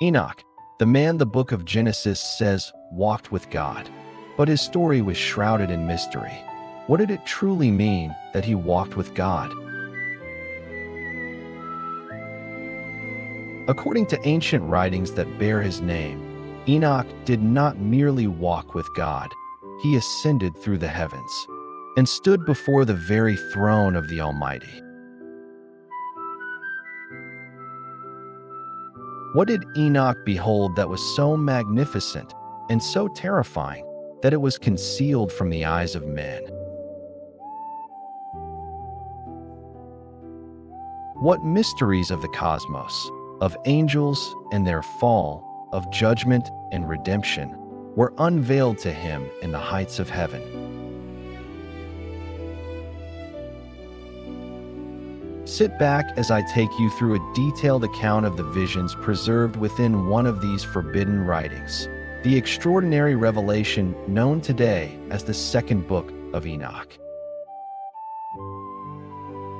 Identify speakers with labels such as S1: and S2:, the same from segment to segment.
S1: Enoch, the man the book of Genesis says walked with God, but his story was shrouded in mystery. What did it truly mean that he walked with God? According to ancient writings that bear his name, Enoch did not merely walk with God, he ascended through the heavens and stood before the very throne of the Almighty. What did Enoch behold that was so magnificent and so terrifying that it was concealed from the eyes of men? What mysteries of the cosmos, of angels and their fall, of judgment and redemption, were unveiled to him in the heights of heaven? Sit back as I take you through a detailed account of the visions preserved within one of these forbidden writings, the extraordinary revelation known today as the Second Book of Enoch.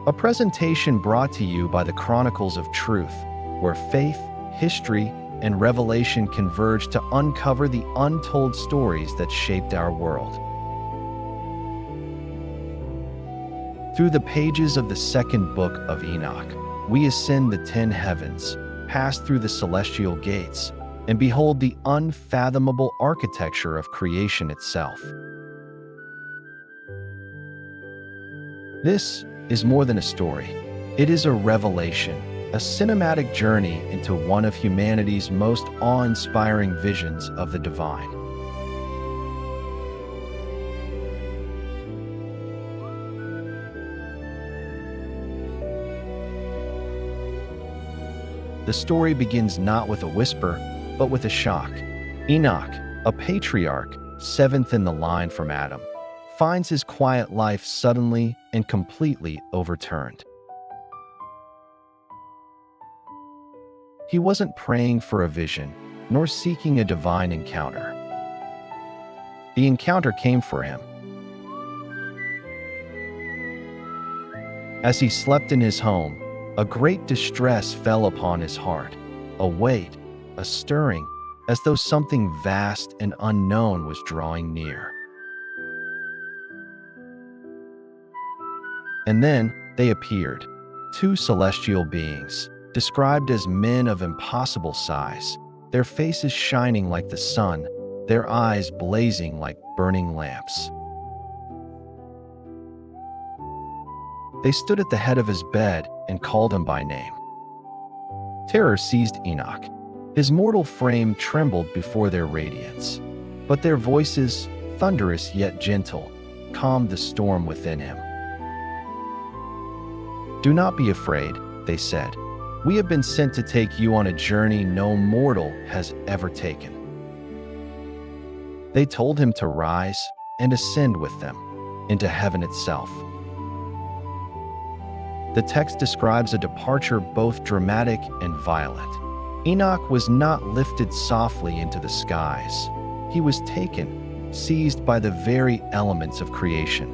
S1: A presentation brought to you by the Chronicles of Truth, where faith, history, and revelation converge to uncover the untold stories that shaped our world. Through the pages of the Second Book of Enoch, we ascend the 10 heavens, pass through the celestial gates, and behold the unfathomable architecture of creation itself. This is more than a story. It is a revelation, a cinematic journey into one of humanity's most awe-inspiring visions of the divine. The story begins not with a whisper, but with a shock. Enoch, a patriarch, seventh in the line from Adam, finds his quiet life suddenly and completely overturned. He wasn't praying for a vision, nor seeking a divine encounter. The encounter came for him. As he slept in his home, a great distress fell upon his heart, a weight, a stirring, as though something vast and unknown was drawing near. And then they appeared, two celestial beings, described as men of impossible size, their faces shining like the sun, their eyes blazing like burning lamps. They stood at the head of his bed and called him by name. Terror seized Enoch. His mortal frame trembled before their radiance, but their voices, thunderous yet gentle, calmed the storm within him. "Do not be afraid," they said. "We have been sent to take you on a journey no mortal has ever taken." They told him to rise and ascend with them into heaven itself. The text describes a departure both dramatic and violent. Enoch was not lifted softly into the skies. He was taken, seized by the very elements of creation.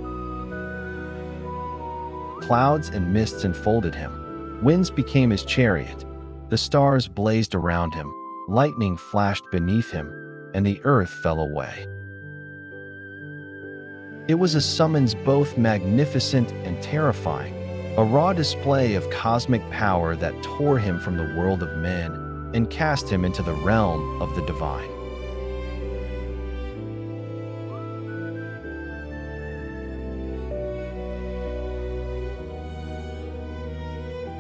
S1: Clouds and mists enfolded him. Winds became his chariot. The stars blazed around him. Lightning flashed beneath him, and the earth fell away. It was a summons both magnificent and terrifying, a raw display of cosmic power that tore him from the world of men and cast him into the realm of the divine.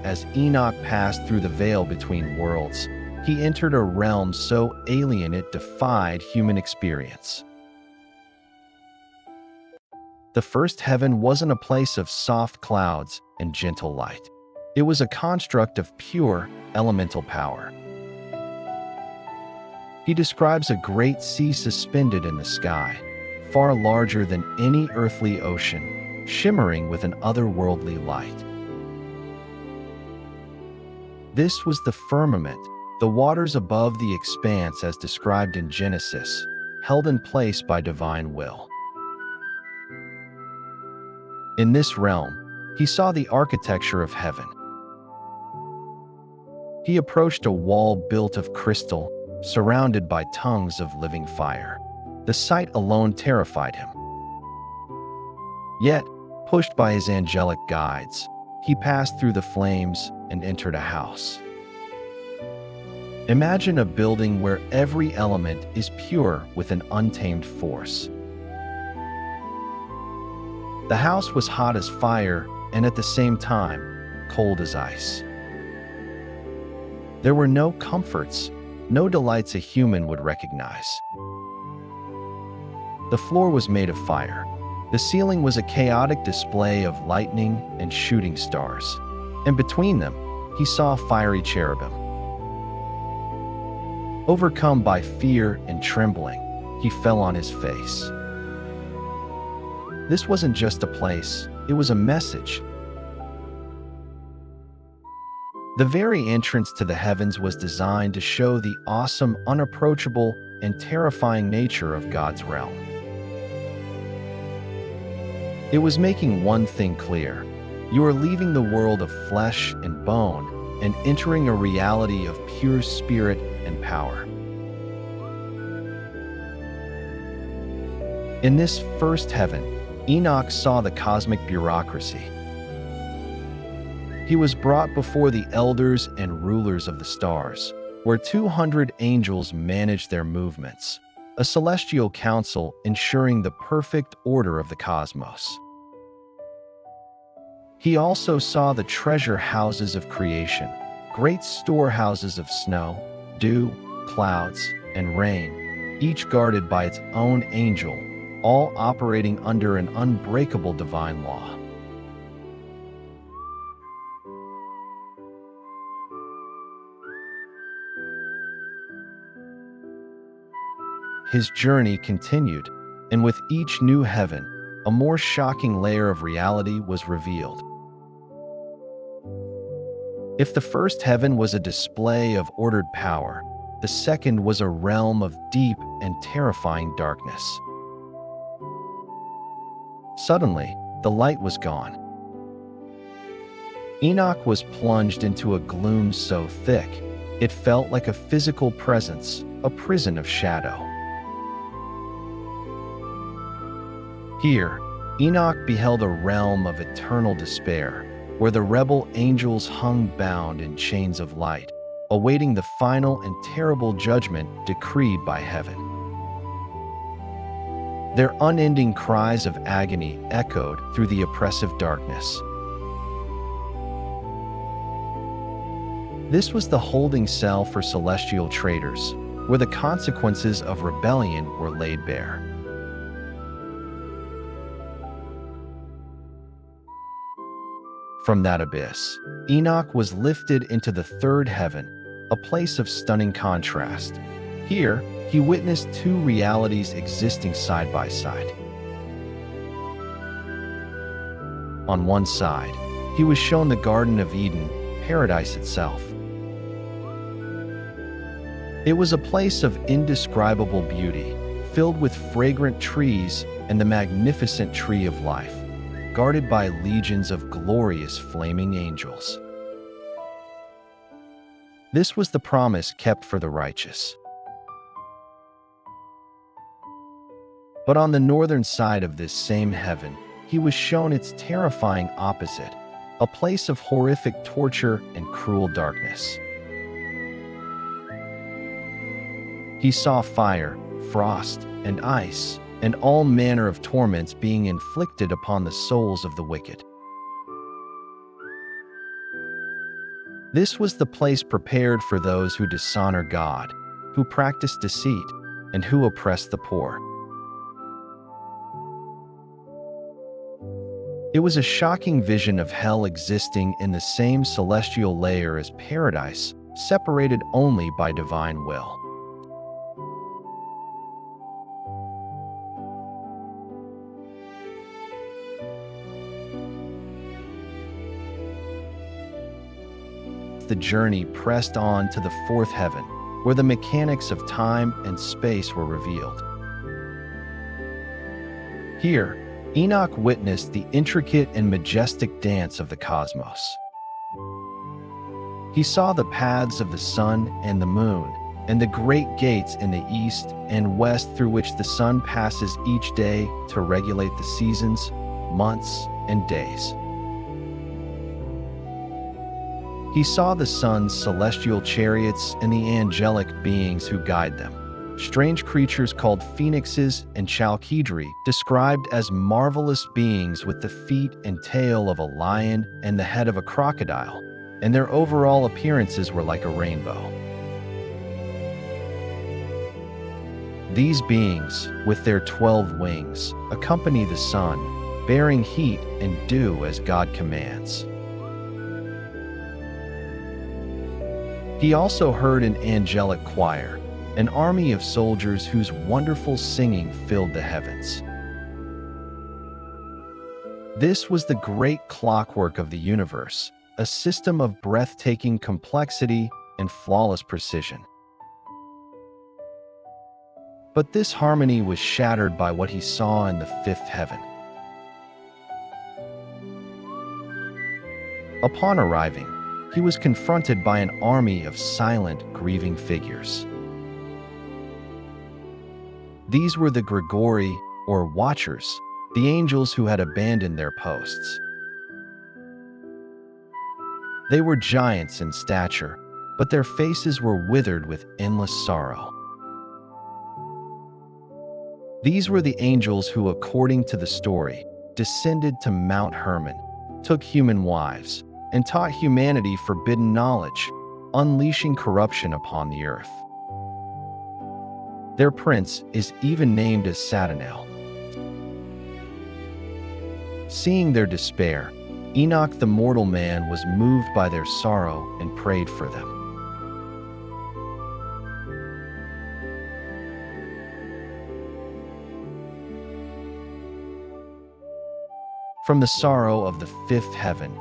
S1: As Enoch passed through the veil between worlds, he entered a realm so alien it defied human experience. The first heaven wasn't a place of soft clouds and gentle light. It was a construct of pure, elemental power. He describes a great sea suspended in the sky, far larger than any earthly ocean, shimmering with an otherworldly light. This was the firmament, the waters above the expanse as described in Genesis, held in place by divine will. In this realm, he saw the architecture of heaven. He approached a wall built of crystal, surrounded by tongues of living fire. The sight alone terrified him. Yet, pushed by his angelic guides, he passed through the flames and entered a house. Imagine a building where every element is pure with an untamed force. The house was hot as fire and at the same time, cold as ice. There were no comforts, no delights a human would recognize. The floor was made of fire. The ceiling was a chaotic display of lightning and shooting stars. And between them, he saw fiery cherubim. Overcome by fear and trembling, he fell on his face. This wasn't just a place, it was a message. The very entrance to the heavens was designed to show the awesome, unapproachable, and terrifying nature of God's realm. It was making one thing clear: you are leaving the world of flesh and bone and entering a reality of pure spirit and power. In this first heaven, Enoch saw the cosmic bureaucracy. He was brought before the elders and rulers of the stars, where 200 angels managed their movements, a celestial council ensuring the perfect order of the cosmos. He also saw the treasure houses of creation, great storehouses of snow, dew, clouds, and rain, each guarded by its own angel, all operating under an unbreakable divine law. His journey continued, and with each new heaven, a more shocking layer of reality was revealed. If the first heaven was a display of ordered power, the second was a realm of deep and terrifying darkness. Suddenly, the light was gone. Enoch was plunged into a gloom so thick, it felt like a physical presence, a prison of shadow. Here, Enoch beheld a realm of eternal despair, where the rebel angels hung bound in chains of light, awaiting the final and terrible judgment decreed by heaven. Their unending cries of agony echoed through the oppressive darkness. This was the holding cell for celestial traitors, where the consequences of rebellion were laid bare. From that abyss, Enoch was lifted into the third heaven, a place of stunning contrast. Here, he witnessed two realities existing side by side. On one side, he was shown the Garden of Eden, paradise itself. It was a place of indescribable beauty, filled with fragrant trees and the magnificent tree of life, guarded by legions of glorious flaming angels. This was the promise kept for the righteous. But on the northern side of this same heaven, he was shown its terrifying opposite, a place of horrific torture and cruel darkness. He saw fire, frost, and ice, and all manner of torments being inflicted upon the souls of the wicked. This was the place prepared for those who dishonor God, who practice deceit, and who oppress the poor. It was a shocking vision of hell existing in the same celestial layer as paradise, separated only by divine will. The journey pressed on to the fourth heaven, where the mechanics of time and space were revealed. Here, Enoch witnessed the intricate and majestic dance of the cosmos. He saw the paths of the sun and the moon, and the great gates in the east and west through which the sun passes each day to regulate the seasons, months, and days. He saw the sun's celestial chariots and the angelic beings who guide them, strange creatures called phoenixes and chalkidri, described as marvelous beings with the feet and tail of a lion and the head of a crocodile, and their overall appearances were like a rainbow. These beings, with their 12 wings, accompany the sun, bearing heat and dew as God commands. He also heard an angelic choir, an army of soldiers whose wonderful singing filled the heavens. This was the great clockwork of the universe, a system of breathtaking complexity and flawless precision. But this harmony was shattered by what he saw in the fifth heaven. Upon arriving, he was confronted by an army of silent, grieving figures. These were the Grigori, or Watchers, the angels who had abandoned their posts. They were giants in stature, but their faces were withered with endless sorrow. These were the angels who, according to the story, descended to Mount Hermon, took human wives, and taught humanity forbidden knowledge, unleashing corruption upon the earth. Their prince is even named as Satanel. Seeing their despair, Enoch the mortal man was moved by their sorrow and prayed for them. From the sorrow of the fifth heaven,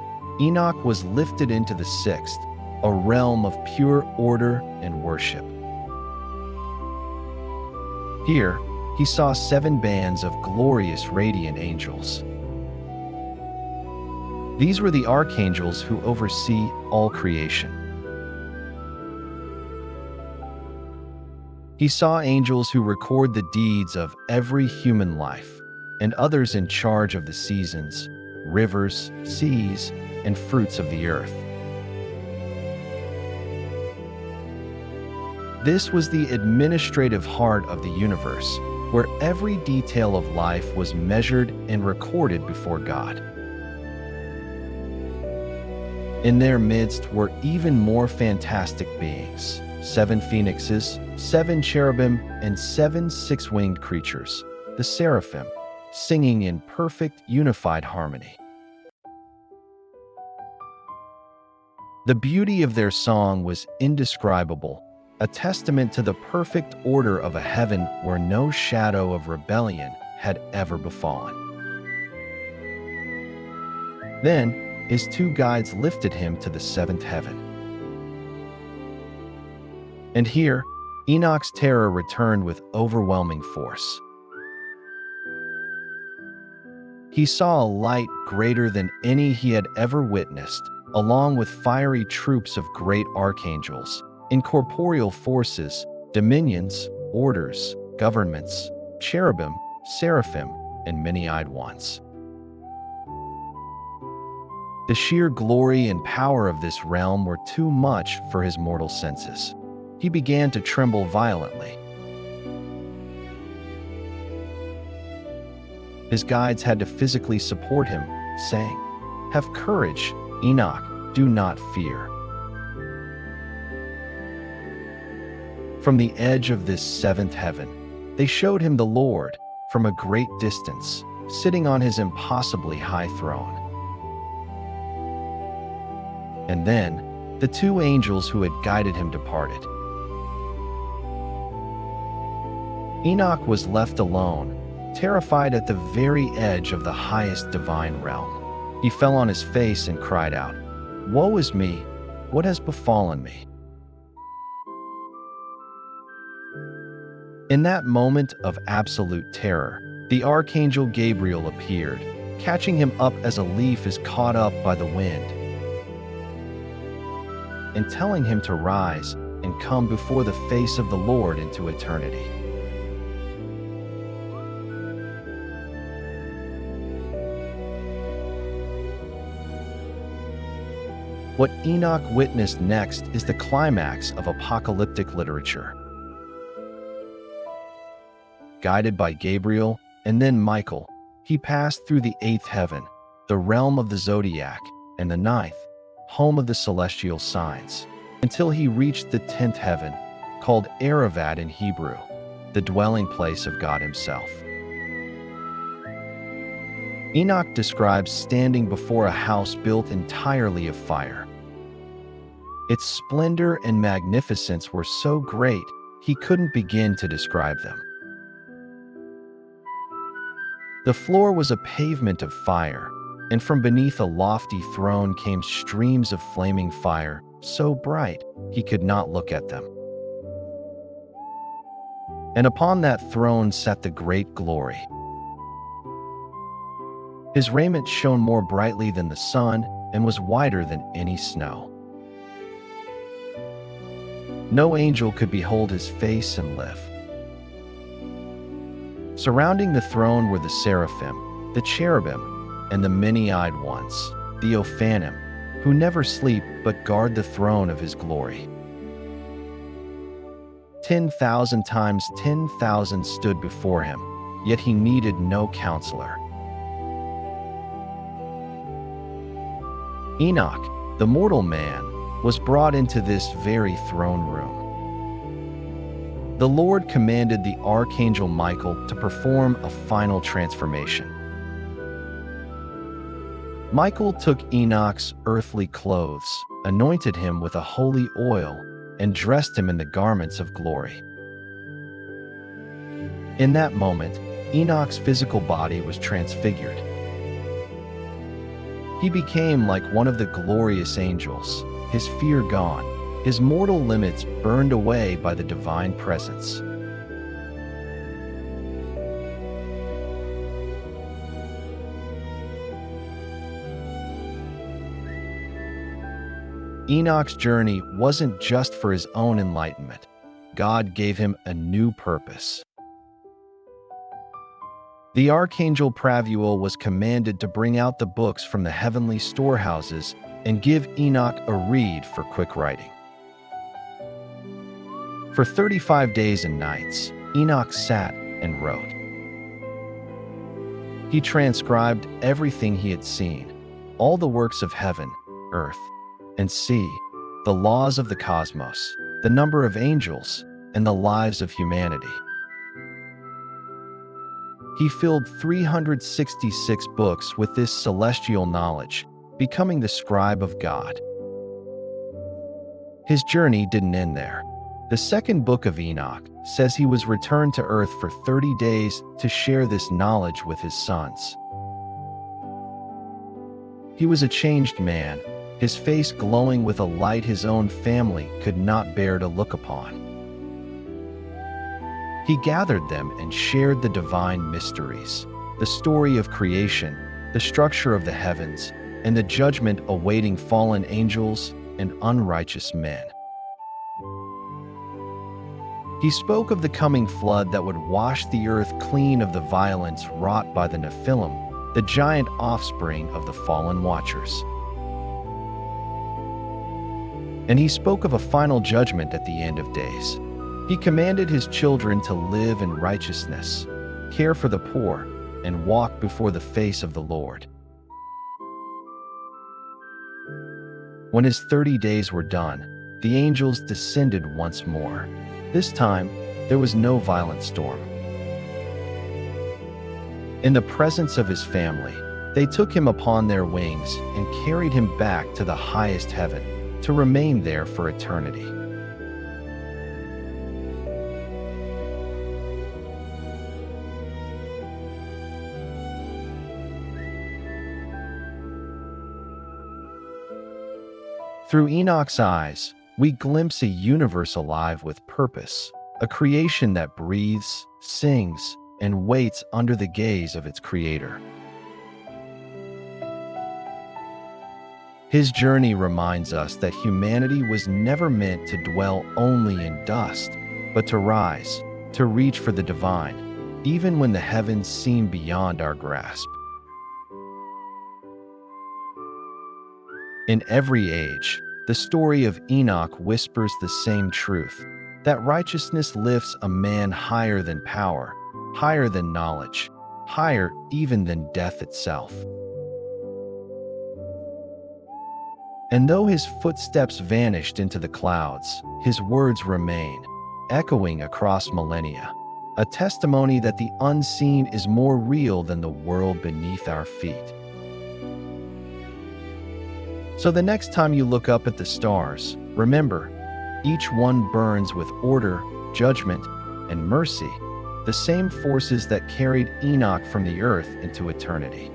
S1: Enoch was lifted into the sixth, a realm of pure order and worship. Here, he saw 7 bands of glorious radiant angels. These were the archangels who oversee all creation. He saw angels who record the deeds of every human life, and others in charge of the seasons, rivers, seas, and fruits of the earth. This was the administrative heart of the universe, where every detail of life was measured and recorded before God. In their midst were even more fantastic beings, 7 phoenixes, 7 cherubim, and 7 six-winged creatures, the seraphim, singing in perfect unified harmony. The beauty of their song was indescribable, a testament to the perfect order of a heaven where no shadow of rebellion had ever befallen. Then his 2 guides lifted him to the 7th heaven. And here, Enoch's terror returned with overwhelming force. He saw a light greater than any he had ever witnessed, along with fiery troops of great archangels, incorporeal forces, dominions, orders, governments, cherubim, seraphim, and many-eyed ones. The sheer glory and power of this realm were too much for his mortal senses. He began to tremble violently. His guides had to physically support him, saying, "Have courage, Enoch, do not fear." From the edge of this 7th heaven, they showed him the Lord from a great distance, sitting on his impossibly high throne. And then, the 2 angels who had guided him departed. Enoch was left alone, terrified at the very edge of the highest divine realm. He fell on his face and cried out, "Woe is me! What has befallen me?" In that moment of absolute terror, the archangel Gabriel appeared, catching him up as a leaf is caught up by the wind. and telling him to rise and come before the face of the Lord into eternity. What Enoch witnessed next is the climax of apocalyptic literature. Guided by Gabriel and then Michael, he passed through the eighth heaven, the realm of the zodiac, and the ninth, home of the celestial signs, until he reached the 10th heaven, called Aravad in Hebrew, the dwelling place of God himself. Enoch describes standing before a house built entirely of fire. Its splendor and magnificence were so great, he couldn't begin to describe them. The floor was a pavement of fire, and from beneath a lofty throne came streams of flaming fire, so bright he could not look at them. And upon that throne sat the great glory. His raiment shone more brightly than the sun and was whiter than any snow. No angel could behold his face and live. Surrounding the throne were the seraphim, the cherubim, and the many-eyed ones, the Ophanim, who never sleep but guard the throne of his glory. 10,000 times 10,000 stood before him, yet he needed no counselor. Enoch, the mortal man, was brought into this very throne room. The Lord commanded the archangel Michael to perform a final transformation. Michael took Enoch's earthly clothes, anointed him with a holy oil, and dressed him in the garments of glory. In that moment, Enoch's physical body was transfigured. He became like one of the glorious angels, his fear gone, his mortal limits burned away by the divine presence. Enoch's journey wasn't just for his own enlightenment. God gave him a new purpose. The archangel Pravuel was commanded to bring out the books from the heavenly storehouses and give Enoch a reed for quick writing. For 35 days and nights, Enoch sat and wrote. He transcribed everything he had seen, all the works of heaven, earth, and sea, the laws of the cosmos, the number of angels, and the lives of humanity. He filled 366 books with this celestial knowledge, becoming the Scribe of God. His journey didn't end there. The Second Book of Enoch says he was returned to earth for 30 days to share this knowledge with his sons. He was a changed man, his face glowing with a light his own family could not bear to look upon. He gathered them and shared the divine mysteries, the story of creation, the structure of the heavens, and the judgment awaiting fallen angels and unrighteous men. He spoke of the coming flood that would wash the earth clean of the violence wrought by the Nephilim, the giant offspring of the fallen watchers. And he spoke of a final judgment at the end of days. He commanded his children to live in righteousness, care for the poor, and walk before the face of the Lord. When his 30 days were done, the angels descended once more. This time, there was no violent storm. In the presence of his family, they took him upon their wings and carried him back to the highest heaven, to remain there for eternity. Through Enoch's eyes, we glimpse a universe alive with purpose, a creation that breathes, sings, and waits under the gaze of its creator. His journey reminds us that humanity was never meant to dwell only in dust, but to rise, to reach for the divine, even when the heavens seem beyond our grasp. In every age, the story of Enoch whispers the same truth, that righteousness lifts a man higher than power, higher than knowledge, higher even than death itself. And though his footsteps vanished into the clouds, his words remain, echoing across millennia, a testimony that the unseen is more real than the world beneath our feet. So the next time you look up at the stars, remember, each one burns with order, judgment, and mercy, the same forces that carried Enoch from the earth into eternity.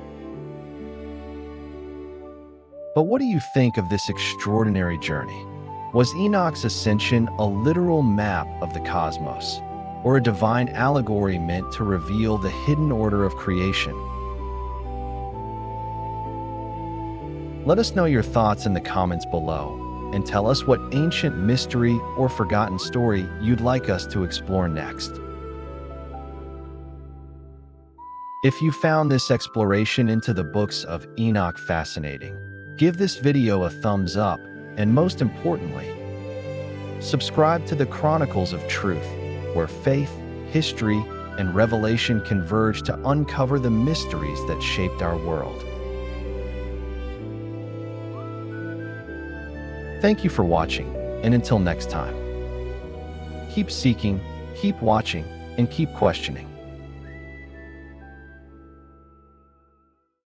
S1: But what do you think of this extraordinary journey? Was Enoch's ascension a literal map of the cosmos, or a divine allegory meant to reveal the hidden order of creation? Let us know your thoughts in the comments below, and tell us what ancient mystery or forgotten story you'd like us to explore next. If you found this exploration into the books of Enoch fascinating, give this video a thumbs up, and most importantly, subscribe to the Chronicles of Truth, where faith, history, and revelation converge to uncover the mysteries that shaped our world. Thank you for watching, and until next time, keep seeking, keep watching, and keep questioning.